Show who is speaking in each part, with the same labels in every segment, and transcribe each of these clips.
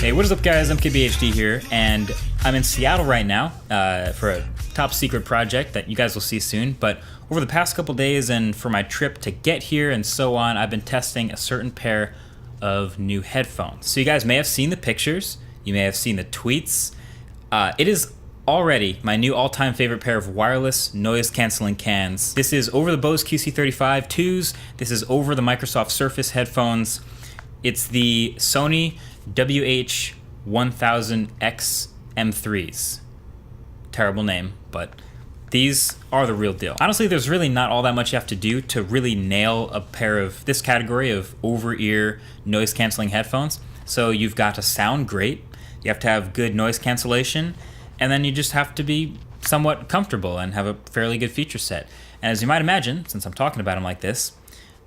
Speaker 1: Hey, what is up guys, MKBHD here, and I'm in Seattle right now for a top secret project that you guys will see soon, but over the past couple days and for my trip to get here and so on, I've been testing a certain pair of new headphones. So you guys may have seen the pictures, you may have seen the tweets. It is already my new all-time favorite pair of wireless noise-canceling cans. This is over the Bose QC35 2s, this is over the Microsoft Surface headphones. It's the Sony WH1000x M3s. Terrible name, but these are the real deal. Honestly, there's really not all that much you have to do to really nail a pair of this category of over-ear noise-canceling headphones. So you've got to sound great, you have to have good noise cancellation, and then you just have to be somewhat comfortable and have a fairly good feature set. And as you might imagine, since I'm talking about them like this,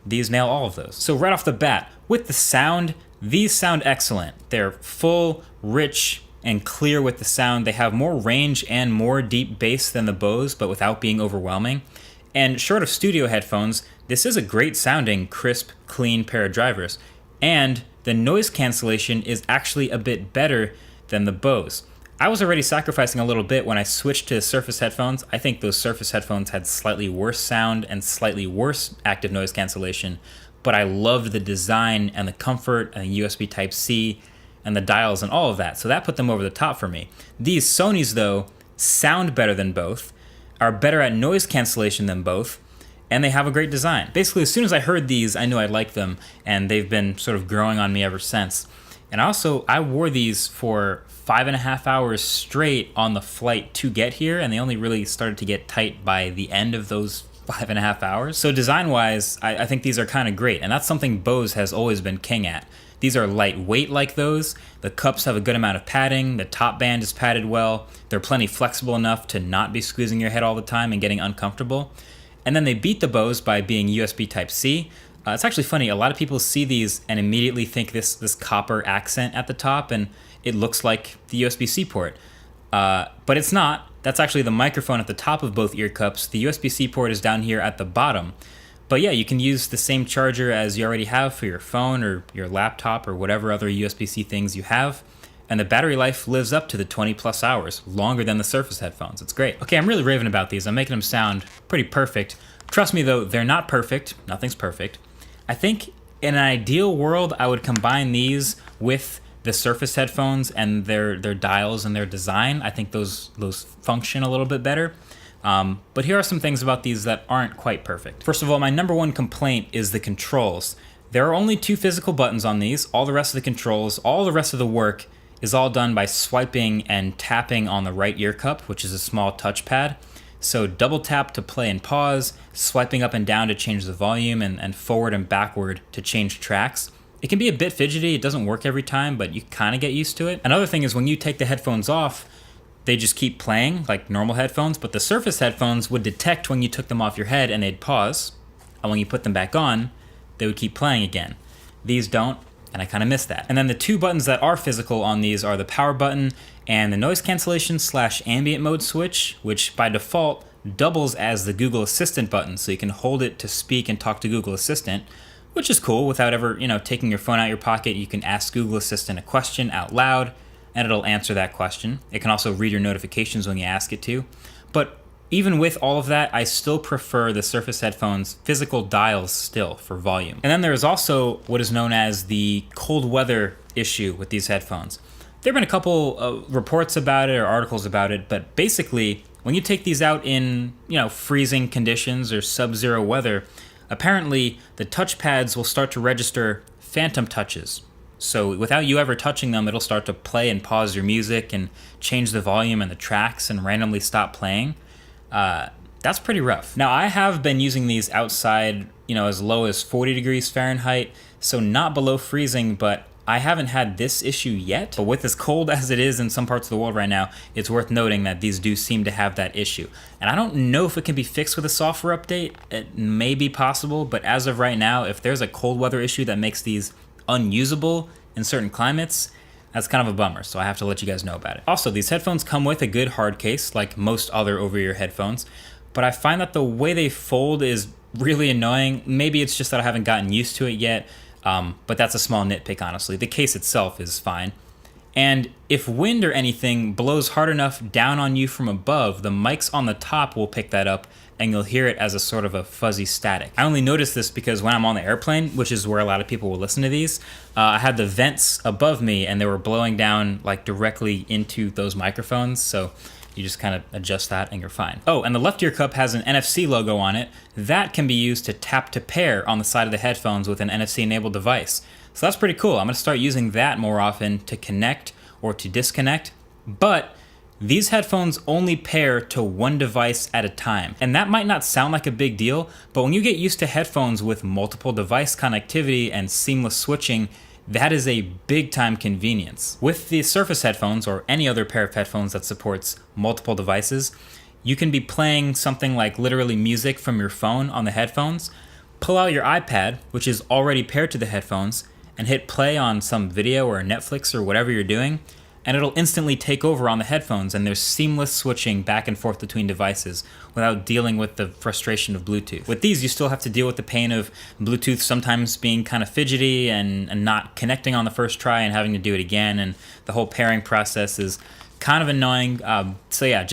Speaker 1: these nail all of those. So right off the bat, with the sound, these sound excellent. They're full, rich, and clear with the sound. They have more range and more deep bass than the Bose, but without being overwhelming. And short of studio headphones, this is a great sounding, crisp, clean pair of drivers. And the noise cancellation is actually a bit better than the Bose. I was already sacrificing a little bit when I switched to Surface headphones. I think those Surface headphones had slightly worse sound and slightly worse active noise cancellation, but I loved the design and the comfort and the USB Type-C and the dials and all of that, so that put them over the top for me. These Sonys, though, sound better than both, are better at noise cancellation than both, and they have a great design. Basically, as soon as I heard these, I knew I liked them, and they've been sort of growing on me ever since. And also, I wore these for 5.5 hours straight on the flight to get here, and they only really started to get tight by the end of those 5.5 hours. So design-wise, I think these are kind of great, and that's something Bose has always been king at. These are lightweight like those, the cups have a good amount of padding, the top band is padded well, they're plenty flexible enough to not be squeezing your head all the time and getting uncomfortable. And then they beat the Bose by being USB Type-C. It's actually funny, a lot of people see these and immediately think this copper accent at the top, and it looks like the USB-C port. But it's not. That's actually the microphone at the top of both ear cups. The USB-C port is down here at the bottom. But yeah, you can use the same charger as you already have for your phone or your laptop or whatever other USB-C things you have. And the battery life lives up to the 20+ hours, longer than the Surface headphones. It's great. Okay, I'm really raving about these. I'm making them sound pretty perfect. Trust me though, they're not perfect. Nothing's perfect. I think in an ideal world, I would combine these with the Surface headphones and their dials and their design. I think those function a little bit better. But here are some things about these that aren't quite perfect. First of all, my number one complaint is the controls. There are only 2 physical buttons on these. All the rest of the controls, all the rest of the work is all done by swiping and tapping on the right ear cup, which is a small touchpad. So double tap to play and pause, swiping up and down to change the volume, and forward and backward to change tracks. It can be a bit fidgety, it doesn't work every time, but you kind of get used to it. Another thing is when you take the headphones off, they just keep playing like normal headphones, but the Surface headphones would detect when you took them off your head and they'd pause, and when you put them back on, they would keep playing again. These don't, and I kind of miss that. And then the 2 buttons that are physical on these are the power button and the noise cancellation / ambient mode switch, which by default doubles as the Google Assistant button, so you can hold it to speak and talk to Google Assistant, which is cool. Without ever, taking your phone out of your pocket, you can ask Google Assistant a question out loud, and it'll answer that question. It can also read your notifications when you ask it to. But even with all of that, I still prefer the Surface headphones physical dials still for volume. And then there is also what is known as the cold weather issue with these headphones. There have been a couple reports about it or articles about it, but basically, when you take these out in, freezing conditions or sub-zero weather, apparently the touchpads will start to register phantom touches. So without you ever touching them, it'll start to play and pause your music and change the volume and the tracks and randomly stop playing. That's pretty rough. Now, I have been using these outside, as low as 40 degrees Fahrenheit, so not below freezing, but I haven't had this issue yet. But with as cold as it is in some parts of the world right now, it's worth noting that these do seem to have that issue. And I don't know if it can be fixed with a software update. It may be possible, but as of right now, if there's a cold weather issue that makes these unusable in certain climates, that's kind of a bummer, so I have to let you guys know about it. Also, these headphones come with a good hard case, like most other over-ear headphones, but I find that the way they fold is really annoying. Maybe it's just that I haven't gotten used to it yet, but that's a small nitpick, honestly. The case itself is fine. And if wind or anything blows hard enough down on you from above, the mics on the top will pick that up and you'll hear it as a sort of a fuzzy static. I only noticed this because when I'm on the airplane, which is where a lot of people will listen to these, I had the vents above me and they were blowing down like directly into those microphones. So you just kind of adjust that and you're fine. Oh, and the left ear cup has an NFC logo on it. That can be used to tap to pair on the side of the headphones with an NFC enabled device. So that's pretty cool. I'm gonna start using that more often to connect or to disconnect. But these headphones only pair to one device at a time. And that might not sound like a big deal, but when you get used to headphones with multiple device connectivity and seamless switching, that is a big time convenience. With the Surface headphones or any other pair of headphones that supports multiple devices, you can be playing something like literally music from your phone on the headphones, pull out your iPad, which is already paired to the headphones, and hit play on some video or Netflix or whatever you're doing, and it'll instantly take over on the headphones, and there's seamless switching back and forth between devices without dealing with the frustration of Bluetooth. With these, you still have to deal with the pain of Bluetooth sometimes being kind of fidgety and not connecting on the first try and having to do it again, and the whole pairing process is kind of annoying. So yeah,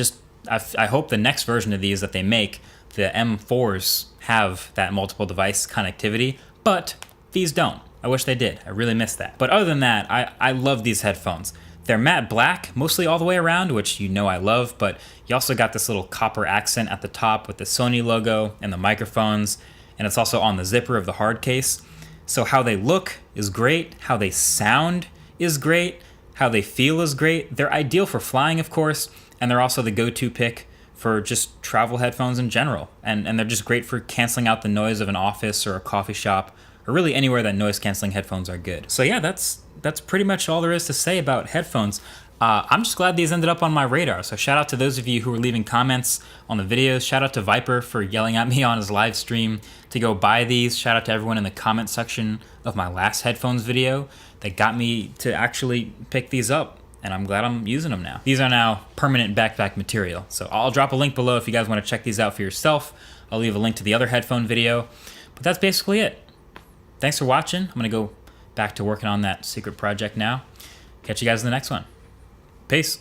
Speaker 1: I hope the next version of these that they make, the M4s, have that multiple device connectivity, but these don't. I wish they did. I really miss that. But other than that, I love these headphones. They're matte black, mostly all the way around, which you know I love, but you also got this little copper accent at the top with the Sony logo and the microphones, and it's also on the zipper of the hard case. So how they look is great, how they sound is great, how they feel is great. They're ideal for flying, of course, and they're also the go-to pick for just travel headphones in general. And they're just great for canceling out the noise of an office or a coffee shop, or really anywhere that noise-canceling headphones are good. So yeah, that's pretty much all there is to say about headphones. I'm just glad these ended up on my radar. So shout out to those of you who were leaving comments on the videos. Shout out to Viper for yelling at me on his live stream to go buy these. Shout out to everyone in the comment section of my last headphones video that got me to actually pick these up. And I'm glad I'm using them now. These are now permanent backpack material. So I'll drop a link below if you guys want to check these out for yourself. I'll leave a link to the other headphone video. But that's basically it. Thanks for watching. I'm gonna go back to working on that secret project now. Catch you guys in the next one. Peace.